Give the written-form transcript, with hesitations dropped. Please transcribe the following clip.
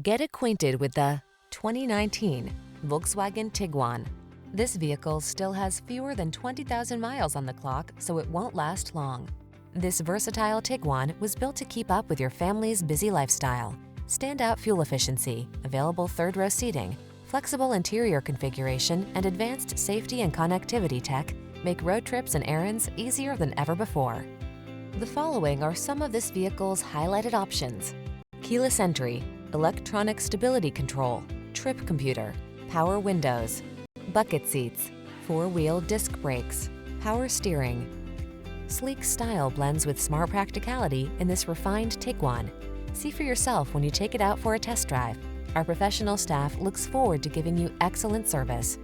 Get acquainted with the 2019 Volkswagen Tiguan. This vehicle still has fewer than 20,000 miles on the clock, so it won't last long. This versatile Tiguan was built to keep up with your family's busy lifestyle. Standout fuel efficiency, available third-row seating, flexible interior configuration, and advanced safety and connectivity tech make road trips and errands easier than ever before. The following are some of this vehicle's highlighted options: keyless entry, electronic stability control, trip computer, power windows, bucket seats, four-wheel disc brakes, power steering. Sleek style blends with smart practicality in this refined Tiguan. See for yourself when you take it out for a test drive. Our professional staff looks forward to giving you excellent service.